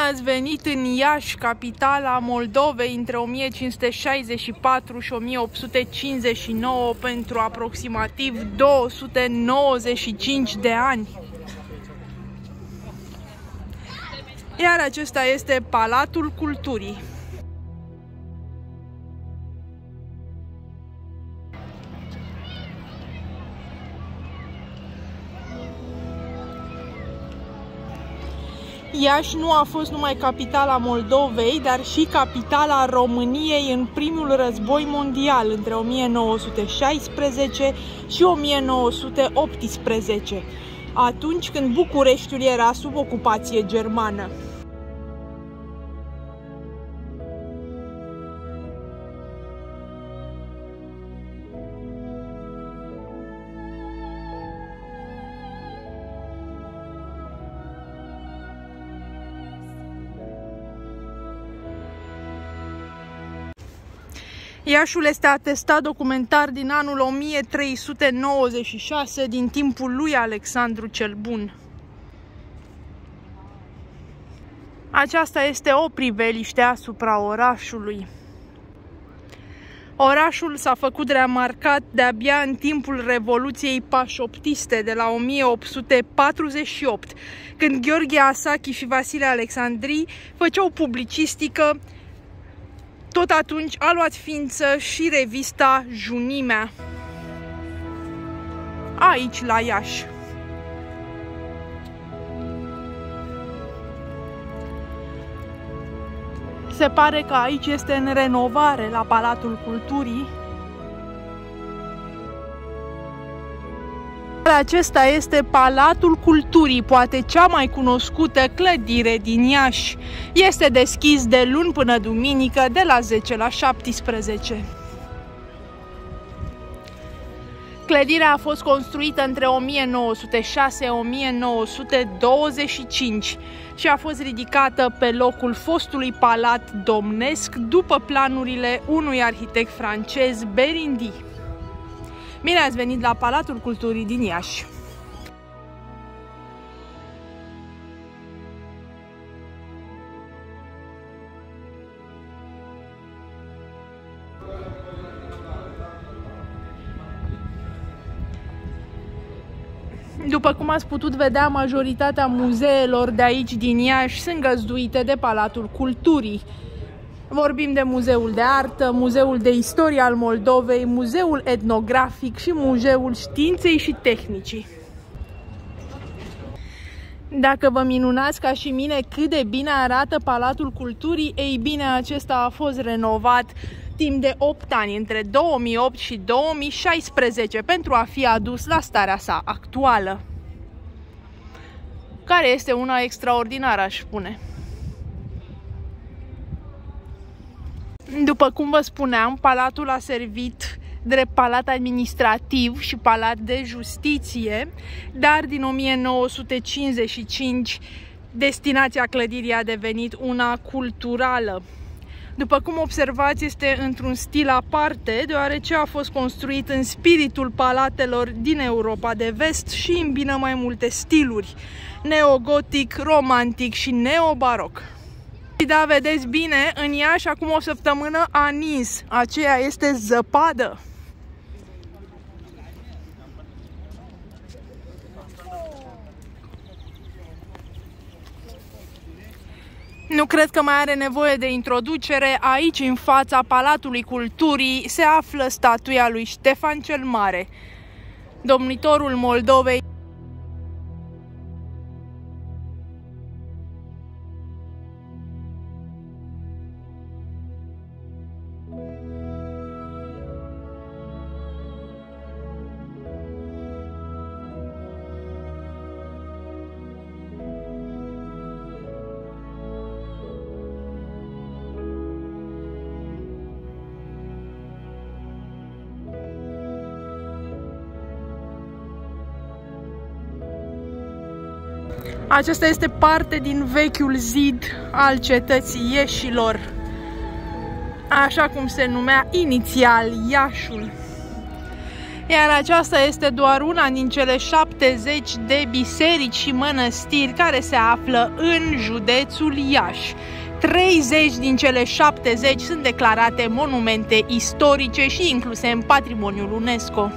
ați venit în Iași, capitala Moldovei, între 1564 și 1859 pentru aproximativ 295 de ani. Iar acesta este Palatul Culturii. Iași nu a fost numai capitala Moldovei, dar și capitala României în primul război mondial, între 1916 și 1918, atunci când Bucureștiul era sub ocupație germană. Iașiul este atestat documentar din anul 1396, din timpul lui Alexandru cel Bun. Aceasta este o priveliște asupra orașului. Orașul s-a făcut remarcat de-abia în timpul Revoluției Pașoptiste de la 1848, când Gheorghe Asachi și Vasile Alexandrii făceau publicistică. Tot atunci a luat ființă și revista Junimea, aici la Iași. Se pare că aici este în renovare, la Palatul Culturii. Acesta este Palatul Culturii, poate cea mai cunoscută clădire din Iași. Este deschis de luni până duminică, de la 10 la 17. Clădirea a fost construită între 1906-1925 și a fost ridicată pe locul fostului palat domnesc după planurile unui arhitect francez, Berindi. Bine ați venit la Palatul Culturii din Iași! După cum ați putut vedea, majoritatea muzeelor de aici din Iași sunt găzduite de Palatul Culturii. Vorbim de Muzeul de Artă, Muzeul de Istorie al Moldovei, Muzeul Etnografic și Muzeul Științei și Tehnicii. Dacă vă minunați ca și mine cât de bine arată Palatul Culturii, ei bine, acesta a fost renovat timp de 8 ani, între 2008 și 2016, pentru a fi adus la starea sa actuală, care este una extraordinară, aș spune. După cum vă spuneam, palatul a servit drept palat administrativ și palat de justiție, dar din 1955 destinația clădirii a devenit una culturală. După cum observați, este într-un stil aparte, deoarece a fost construit în spiritul palatelor din Europa de Vest și îmbină mai multe stiluri: neogotic, romantic și neobaroc. Și da, vedeți bine, în Iași acum o săptămână a nins, aceea este zăpadă. Nu cred că mai are nevoie de introducere. Aici, în fața Palatului Culturii, se află statuia lui Ștefan cel Mare, domnitorul Moldovei. Acesta este parte din vechiul zid al cetății Ieșilor, așa cum se numea inițial Iașul. Iar aceasta este doar una din cele 7 70 de biserici și mănăstiri care se află în județul Iași. 30 din cele 70 sunt declarate monumente istorice și incluse în patrimoniul UNESCO.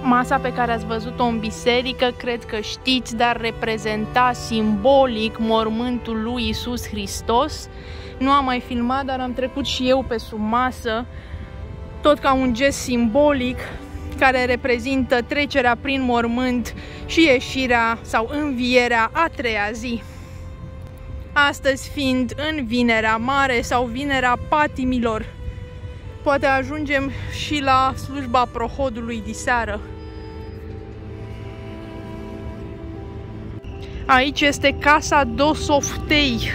Masa pe care ați văzut-o în biserică, cred că știți, dar reprezenta simbolic mormântul lui Iisus Hristos. Nu am mai filmat, dar am trecut și eu pe sub masă, tot ca un gest simbolic care reprezintă trecerea prin mormânt și ieșirea sau învierea a treia zi. Astăzi fiind în Vinerea Mare sau Vinerea Patimilor, poate ajungem și la slujba prohodului diseară. Aici este Casa Dosoftei,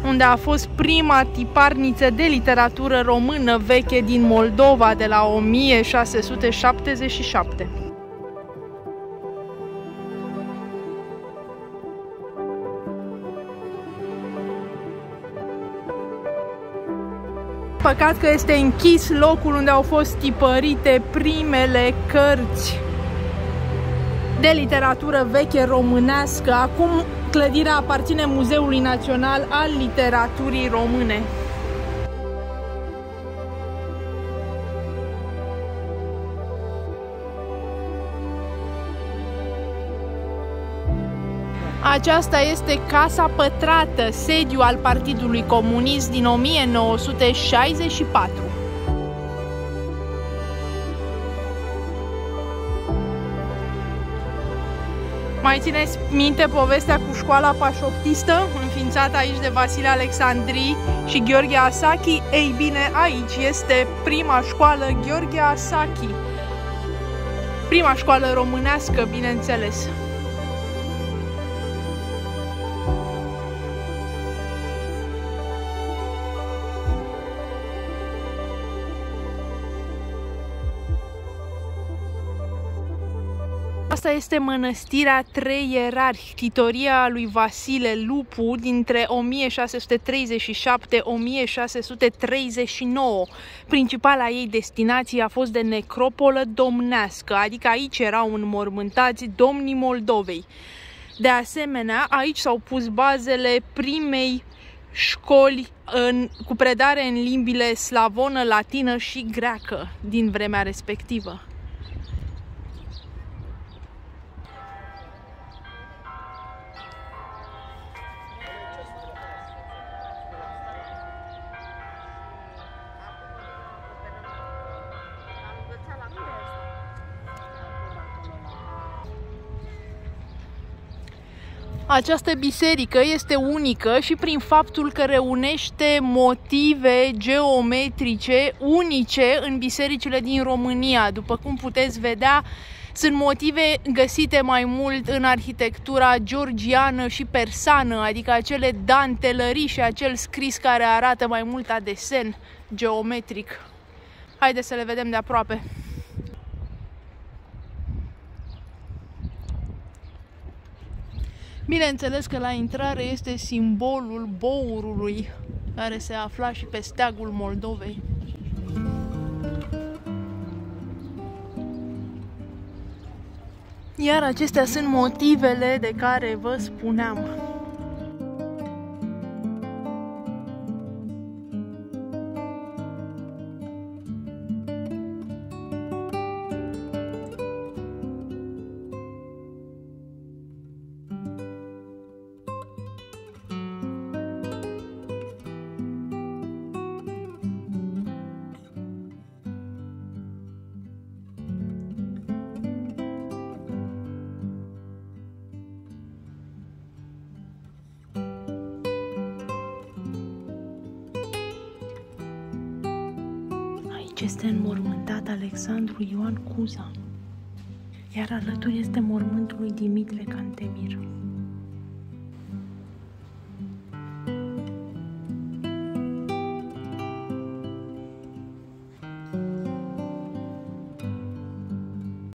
unde a fost prima tiparniță de literatură română veche din Moldova de la 1677. Păcat că este închis locul unde au fost tipărite primele cărți de literatură veche românească. Acum clădirea aparține Muzeului Național al Literaturii Române. Aceasta este Casa Pătrată, sediu al Partidului Comunist din 1964. Mai țineți minte povestea cu școala pașoptistă, înființată aici de Vasile Alexandrii și Gheorghe Asachi? Ei bine, aici este prima școală Gheorghe Asachi. Prima școală românească, bineînțeles. Asta este mănăstirea Trei Ierarhi, ctitoria lui Vasile Lupu dintre 1637-1639. Principala ei destinație a fost de necropolă domnească, adică aici erau înmormântați domnii Moldovei. De asemenea, aici s-au pus bazele primei școli cu predare în limbile slavonă, latină și greacă din vremea respectivă. Această biserică este unică și prin faptul că reunește motive geometrice unice în bisericile din România. După cum puteți vedea, sunt motive găsite mai mult în arhitectura georgiană și persană, adică acele dantelării și acel scris care arată mai mult a desen geometric. Haideți să le vedem de aproape. Bineînțeles că la intrare este simbolul bourului care se afla și pe steagul Moldovei. Iar acestea sunt motivele de care vă spuneam. Aici este înmormântat Alexandru Ioan Cuza, iar alături este mormântul lui Dimitre Cantemir.